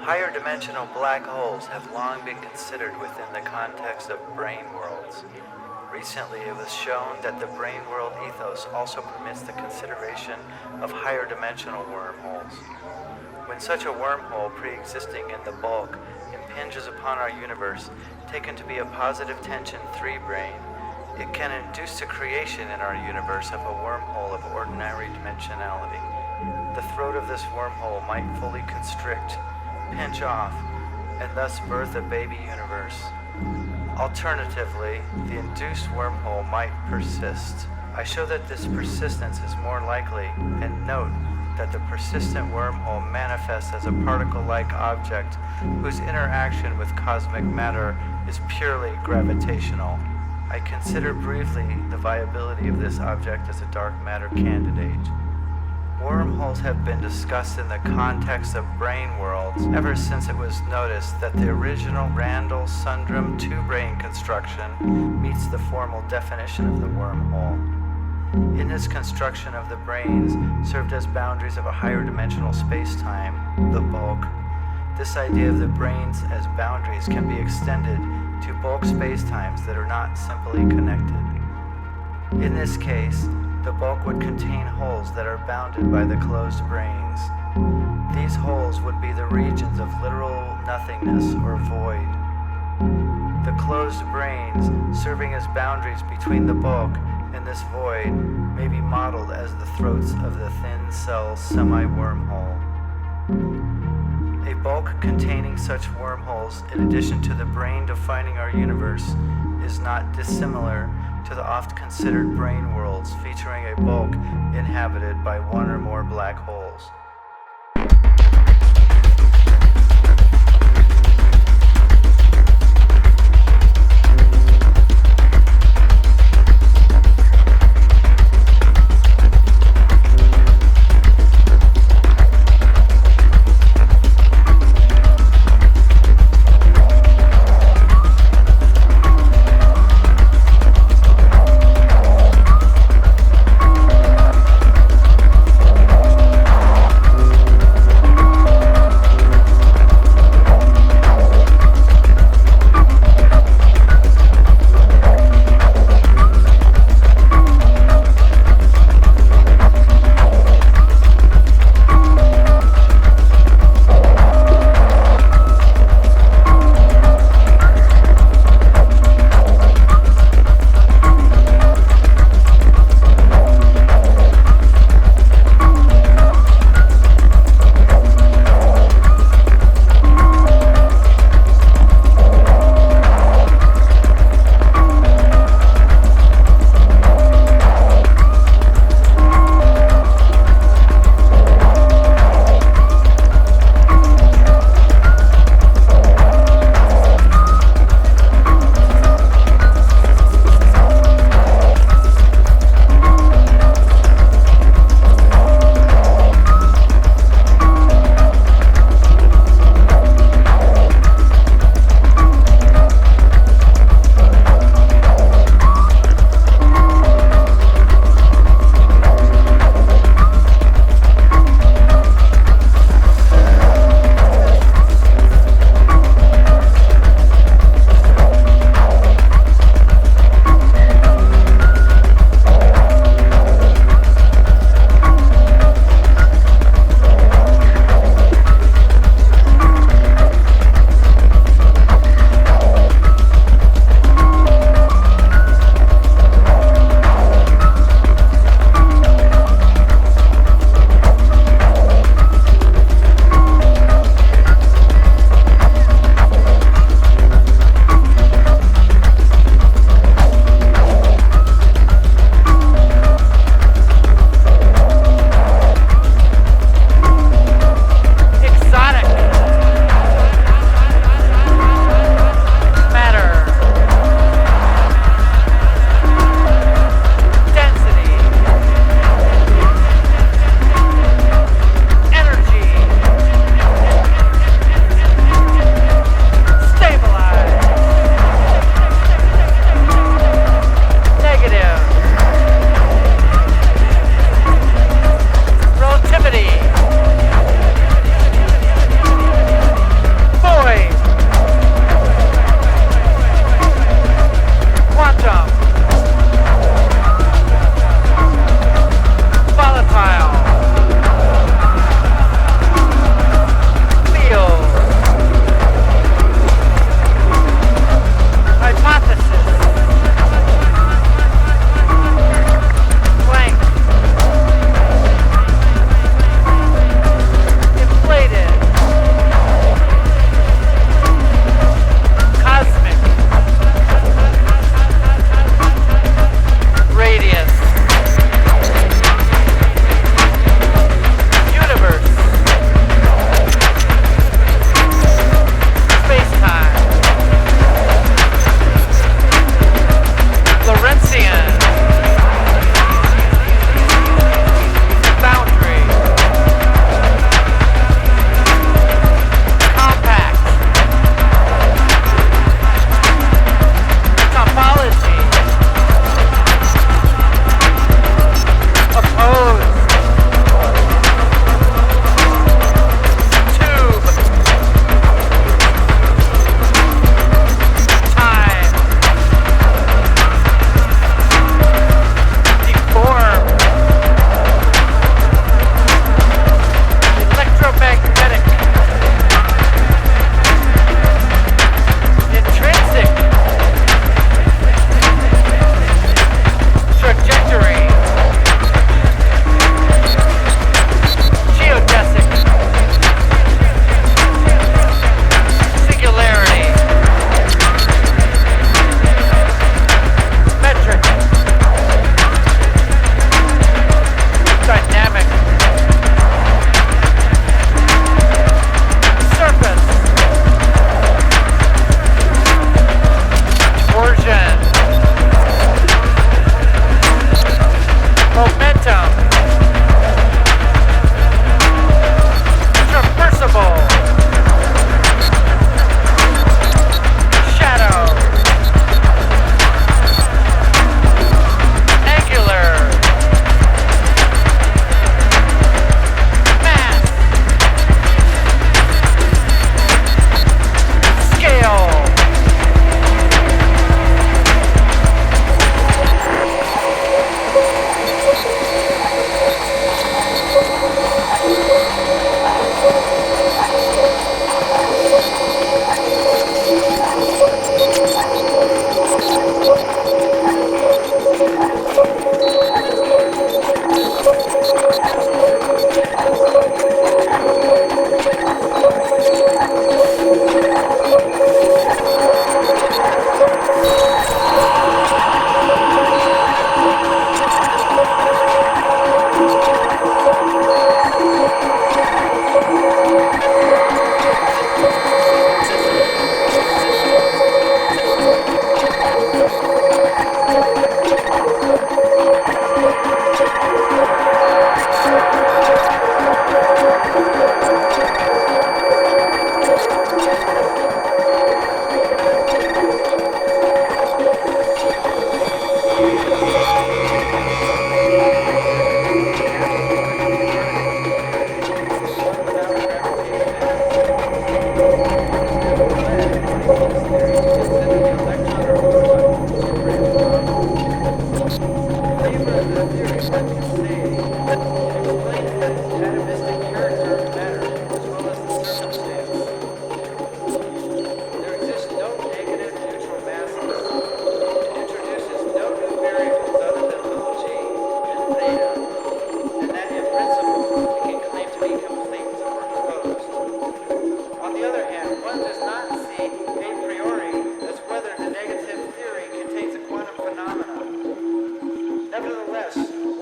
Higher dimensional black holes have long been considered within the context of brane worlds. Recently, it was shown that the brane world ethos also permits the consideration of higher dimensional wormholes. When such a wormhole pre-existing in the bulk impinges upon our universe, taken to be a positive tension 3 brane, it can induce the creation in our universe of a wormhole of ordinary dimensionality. The throat of this wormhole might fully constrict, pinch off, and thus birth a baby universe. Alternatively, the induced wormhole might persist. I show that this persistence is more likely, and note that the persistent wormhole manifests as a particle-like object whose interaction with cosmic matter is purely gravitational. I consider briefly the viability of this object as a dark matter candidate. Wormholes have been discussed in the context of brane worlds ever since it was noticed that the original Randall-Sundrum 2-brane construction meets the formal definition of the wormhole. In this construction of the branes served as boundaries of a higher dimensional space-time, the bulk. This idea of the branes as boundaries can be extended to bulk spacetimes that are not simply connected. In this case, the bulk would contain holes that are bounded by the closed branes. These holes would be the regions of literal nothingness or void. The closed branes, serving as boundaries between the bulk and this void, may be modeled as the throats of the thin cell semi-wormhole. A bulk containing such wormholes, in addition to the brane defining our universe, is not dissimilar to the oft-considered brane worlds featuring a bulk inhabited by one or more black holes.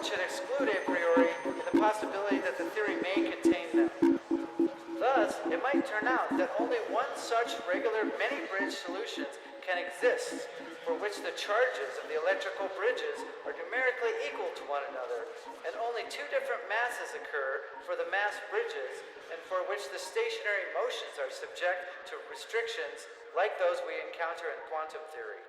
one should exclude a priori the possibility that the theory may contain them. Thus, it might turn out that only one such regular many-bridge solutions can exist, for which the charges of the electrical bridges are numerically equal to one another, and only two different masses occur for the mass bridges, and for which the stationary motions are subject to restrictions like those we encounter in quantum theory.